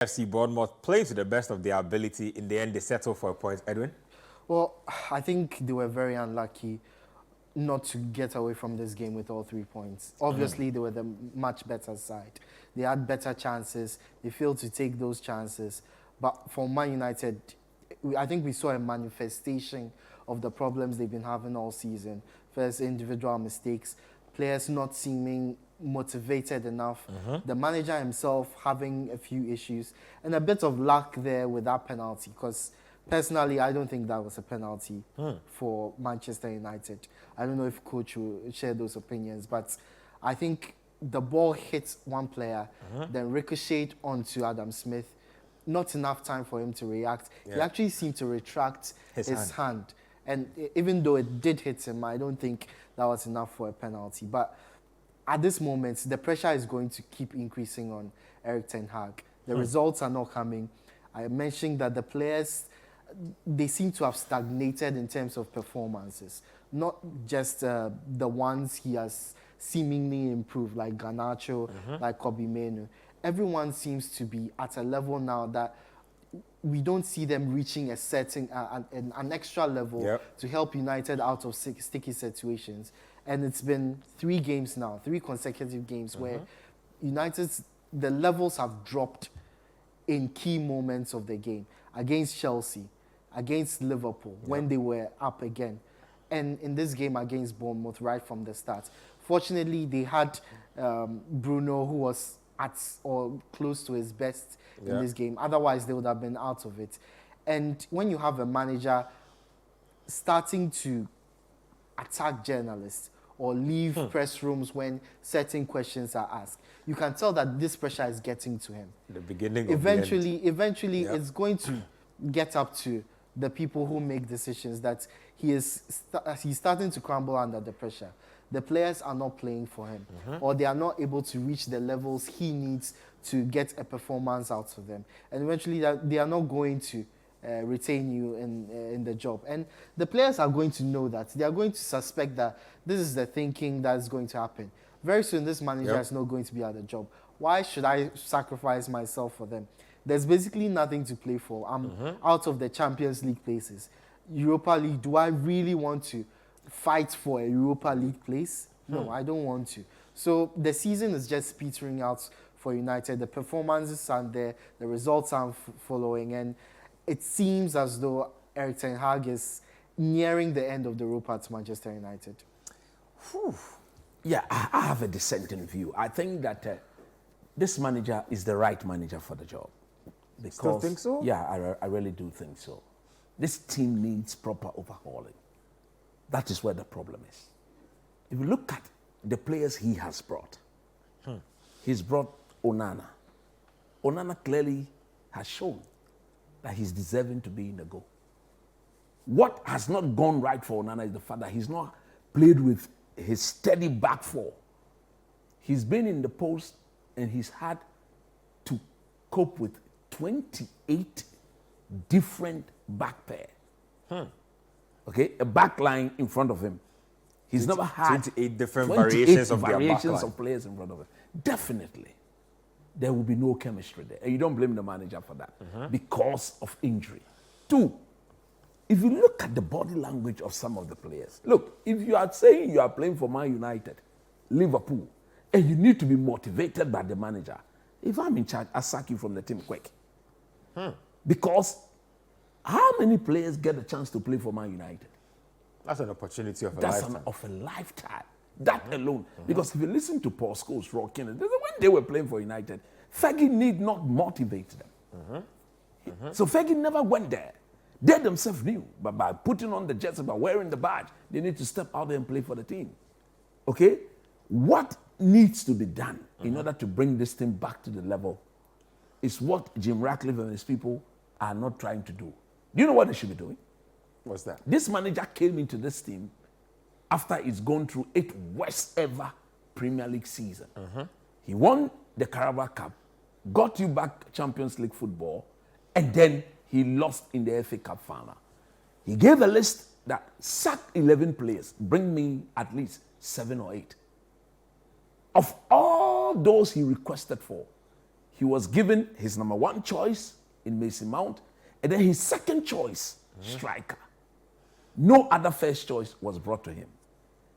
FC Bournemouth playing to the best of their ability. In the end, they settle for a point. Edwin? Well, I think they were very unlucky not to get away from this game with all 3 points. Obviously, they were the much better side. They had better chances. They failed to take those chances. But for Man United, I think we saw a manifestation of the problems they've been having all season. First, individual mistakes, players not seeming motivated enough, the manager himself having a few issues, and a bit of luck there with that penalty, because personally, I don't think that was a penalty for Manchester United. I don't know if coach will share those opinions, but I think the ball hit one player, then ricocheted onto Adam Smith. Not enough time for him to react. Yeah. He actually seemed to retract his hand. And even though it did hit him, I don't think that was enough for a penalty. But at this moment, the pressure is going to keep increasing on Erik ten Hag. The results are not coming. I mentioned that the players, they seem to have stagnated in terms of performances. Not just the ones he has seemingly improved, like Garnacho, like Kobe Menu. Everyone seems to be at a level now that we don't see them reaching a certain, an extra level to help United out of sticky situations. And it's been 3 games now, 3 consecutive games where United's, the levels have dropped in key moments of the game. Against Chelsea, against Liverpool, when they were up again. And in this game against Bournemouth right from the start. Fortunately, they had Bruno, who was at or close to his best in this game. Otherwise, they would have been out of it. And when you have a manager starting to attack journalists or leave press rooms when certain questions are asked, you can tell that this pressure is getting to him. The beginning Eventually, of the end. it's going to get up to the people who make decisions that he's starting to crumble under the pressure. The players are not playing for him, or they are not able to reach the levels he needs to get a performance out of them. And eventually, they are not going to retain you in the job. And the players are going to know that. They are going to suspect that this is the thinking that is going to happen. Very soon, this manager is not going to be at the job. Why should I sacrifice myself for them? There's basically nothing to play for. I'm out of the Champions League places. Europa League, do I really want to fight for a Europa League place? No, I don't want to. So the season is just petering out for United. The performances aren't there. The results aren't following. And it seems as though Erik ten Hag is nearing the end of the rope at Manchester United. Whew. Yeah, I have a dissenting view. I think that this manager is the right manager for the job. Because, Still think so? Yeah, I really do think so. This team needs proper overhauling. That is where the problem is. If you look at the players he has brought, he's brought Onana. Onana clearly has shown that he's deserving to be in the goal. What has not gone right for Onana is the fact that he's not played with his steady back four. He's been in the post and he's had to cope with 28 different back pair. Okay, a back line in front of him. He's never had 28 different variations of their back line. of players in front of him. Definitely, there will be no chemistry there. And you don't blame the manager for that because of injury. 2, if you look at the body language of some of the players, look, if you are saying you are playing for Man United, Liverpool, and you need to be motivated by the manager, if I'm in charge, I'll sack you from the team quick. Because how many players get a chance to play for Man United? That's an opportunity of a That's lifetime. of a lifetime. That alone. Because if you listen to Paul Scholes, Roy Keane, when they were playing for United, Fergie need not motivate them. So Fergie never went there. They themselves knew, but by putting on the jersey, by wearing the badge, they need to step out there and play for the team. Okay? What needs to be done in order to bring this team back to the level is what Jim Ratcliffe and his people are not trying to do. Do you know what they should be doing? What's that? This manager came into this team after it's gone through its worst ever Premier League season. He won the Carabao Cup, got you back Champions League football, and then he lost in the FA Cup final. He gave a list that sack 11 players, bring me at least 7 or 8. Of all those he requested for, he was given his number 1 choice in Mason Mount, and then his second choice, striker. No other first choice was brought to him.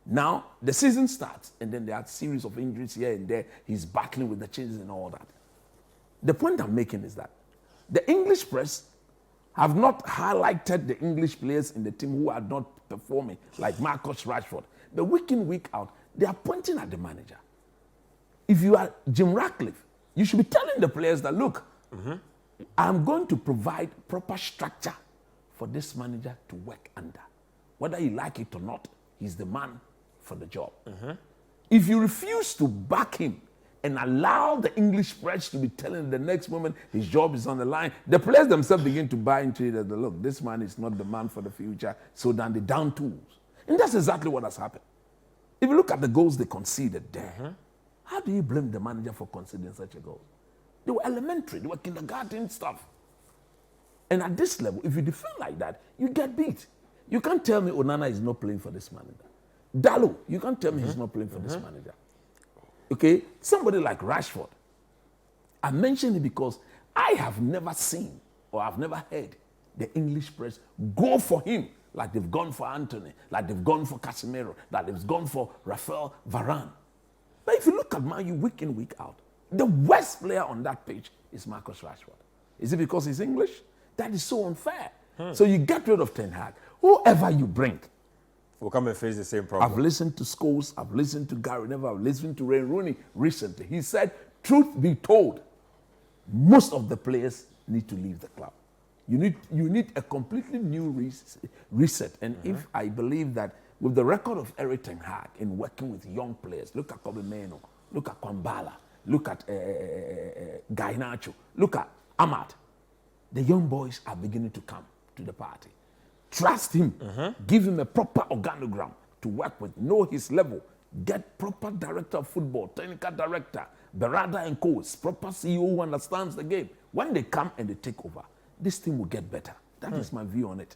Now, the season starts, and then there are a series of injuries here and there. He's battling with the changes and all that. The point I'm making is that the English press have not highlighted the English players in the team who are not performing, like Marcus Rashford. But week in, week out, they are pointing at the manager. If you are Jim Ratcliffe, you should be telling the players that, look, I'm going to provide proper structure for this manager to work under. Whether you like it or not, he's the man for the job. If you refuse to back him and allow the English press to be telling the next moment his job is on the line, the players themselves begin to buy into it that, look, this man is not the man for the future, so then they down tools. And that's exactly what has happened. If you look at the goals they conceded there, how do you blame the manager for conceding such a goal? They were elementary, they were kindergarten stuff. And at this level, if you defend like that, you get beat. You can't tell me Onana is not playing for this manager. Dalot, you can't tell me he's not playing for this manager. Okay, somebody like Rashford, I mention it because I have never seen or I've never heard the English press go for him like they've gone for Anthony, like they've gone for Casemiro, like they've gone for Rafael Varane. But if you look at Man U week in, week out, the worst player on that page is Marcus Rashford. Is it because he's English? That is so unfair. So you get rid of Ten Hag. Whoever you bring will come and face the same problem. I've listened to Scholes, I've listened to Gary Neville, I've listened to Ray Rooney recently. He said, truth be told, most of the players need to leave the club. You need a completely new reset. And if I believe that with the record of Eric Ten Hag in working with young players, look at Kobe Mainoo, look at Kwambala, look at Garnacho, look at Ahmad, the young boys are beginning to come to the party. Trust him, give him a proper organogram to work with, know his level, get proper director of football, technical director, Berada and co, proper CEO who understands the game. When they come and they take over, this thing will get better. That is my view on it.